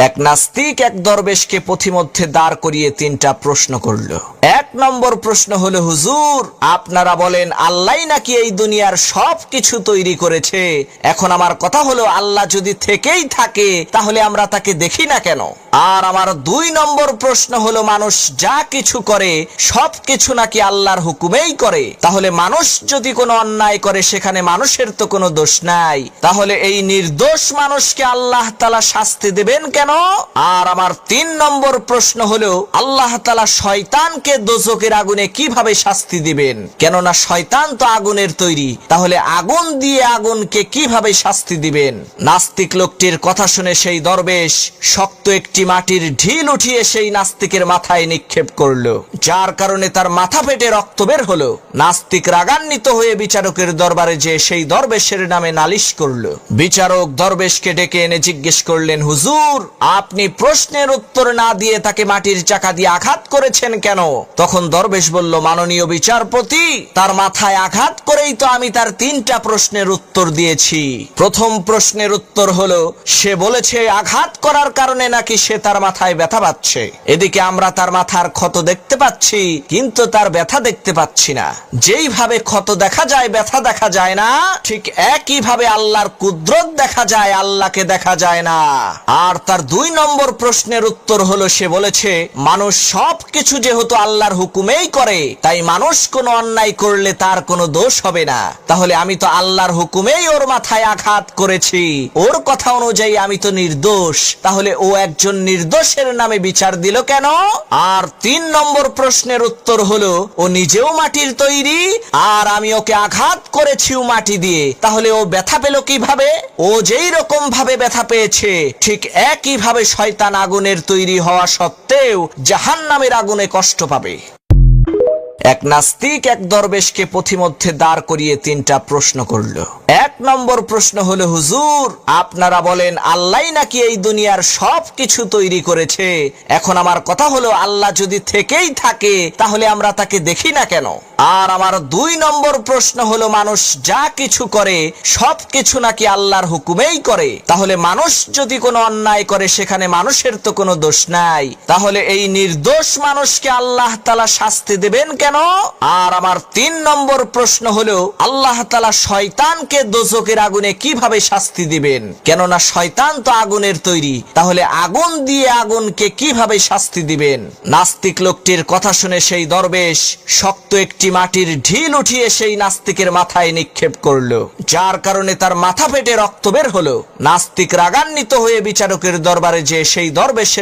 এক নাস্তিক এক দরবেশকে পথিমধ্যে দাঁড় করিয়ে তিনটা প্রশ্ন করল। এক নম্বর প্রশ্ন হলো, হুজুর আপনারা বলেন আল্লাহ নাকি এই দুনিয়ার সব কিছু তৈরি করেছে। এখন আমার কথা হলো, আল্লাহ যদি থেকেই থাকে তাহলে আমরা তাকে দেখি না কেন? আর আমার দুই নম্বর প্রশ্ন হলো, মানুষ যা কিছু করে সব কিছু নাকি আল্লাহর হুকুমেই করে। তাহলে মানুষ যদি কোনো অন্যায় করে সেখানে মানুষের তো কোনো দোষ নাই। তাহলে এই নির্দোষ মানুষকে আল্লাহ তাআলা শাস্তি দেবেন কেন? আর আমার তিন নম্বর প্রশ্ন হলো, আল্লাহ তাআলা শয়তানকে দোজখের আগুনে কিভাবে শাস্তি দিবেন? কেননা শয়তান তো আগুনের তৈরি, তাহলে আগুন দিয়ে আগুনকে কিভাবে শাস্তি দিবেন? নাস্তিক লোকটির কথা শুনে সেই দরবেশ শক্ত একটি মাটির ঢিল উঠিয়ে সেই নাস্তিকের মাথায় নিক্ষেপ করলো, যার কারণে তার মাথা ফেটে রক্ত বের হলো। নাস্তিক রাগান্বিত হয়ে বিচারকের দরবারে যে সেই দরবেশের নামে নালিশ করলো। বিচারক দরবেশকে ডেকে এনে জিজ্ঞেস করলেন, হুজুর আপনি প্রশ্নের উত্তর না দিয়ে তাকে মাটির চাকা দিয়ে আঘাত করেছেন কেন? তখন দরবেশ বলল, মাননীয় বিচারপতি, তার মাথায় আঘাত করেই তো আমি তার তিনটা প্রশ্নের উত্তর দিয়েছি। প্রথম প্রশ্নের উত্তর হলো, সে বলেছে আঘাত করার কারণে নাকি সে তার মাথায় ব্যথা পাচ্ছে। এদিকে আমরা তার মাথার ক্ষত দেখতে পাচ্ছি, কিন্তু তার ব্যথা দেখতে পাচ্ছি না। যেইভাবে ক্ষত দেখা যায় ব্যথা দেখা যায় না, ঠিক একইভাবে আল্লাহর কুদরত দেখা যায়, আল্লাহকে দেখা যায় না। আর তার দুই নম্বর প্রশ্নের উত্তর হলো, সে বলেছে মানুষ সব কিছু যেহেতু আল্লাহর হুকুমেই করে, তাই মানুষ কোনো অন্যায় করলে তার কোনো দোষ হবে না। তাহলে আমি তো আল্লাহর হুকুমেই ওর মাথায় আঘাত করেছি, ওর কথা অনুযায়ী আমি তো নির্দোষ। তাহলে ও একজন নির্দোষের নামে বিচার দিল কেন? আর তিন নম্বর প্রশ্নের উত্তর হলো, ও নিজেও মাটির তৈরি আর আমি ওকে আঘাত করেছিও মাটি দিয়ে, তাহলে ও ব্যথা পেল কিভাবে? ও যেই রকম ভাবে ব্যথা পেয়েছে ঠিক একইভাবে শয়তান আগুনের তৈরি হওয়া সত্ত্বেও জাহান্নামের আগুনে কষ্ট পাবে। এক নাস্তিক এক দরবেশকে পথিমধ্যে দাঁড় করিয়ে তিনটা প্রশ্ন করল। এক নম্বর প্রশ্ন হলো, হুজুর আপনারা বলেন আল্লাহ নাকি এই দুনিয়ার সব কিছু তৈরি করেছে। এখন আমার কথা হলো, আল্লাহ যদি থেকেই থাকে তাহলে আমরা তাকে দেখি না কেন? আর আমার দুই নম্বর প্রশ্ন হলো, মানুষ যা কিছু করে সব কিছু নাকি আল্লাহর হুকুমেই করে। তাহলে মানুষ যদি কোনো অন্যায় করে সেখানে মানুষের তো কোনো দোষ নাই। তাহলে এই নির্দোষ মানুষকে আল্লাহ তাআলা শাস্তি দেবেন কেন? আর আমার তিন নম্বর প্রশ্ন হলো, আল্লাহ তাআলা শয়তানকে দোজখের আগুনে কিভাবে শাস্তি দিবেন? কেননা শয়তান তো আগুনের তৈরি, তাহলে আগুন দিয়ে আগুনকে কিভাবে শাস্তি দিবেন? নাস্তিক লোকটির কথা শুনে সেই দরবেশ শক্ত একটি মাটির ঢিল উঠিয়ে সেই নাস্তিকের মাথায় নিক্ষেপ করলো, যার কারণে তার মাথা ফেটে রক্ত বের হলো। নাস্তিক রাগান্বিত হয়ে বিচারকের দরবারে যে সেই দরবেশের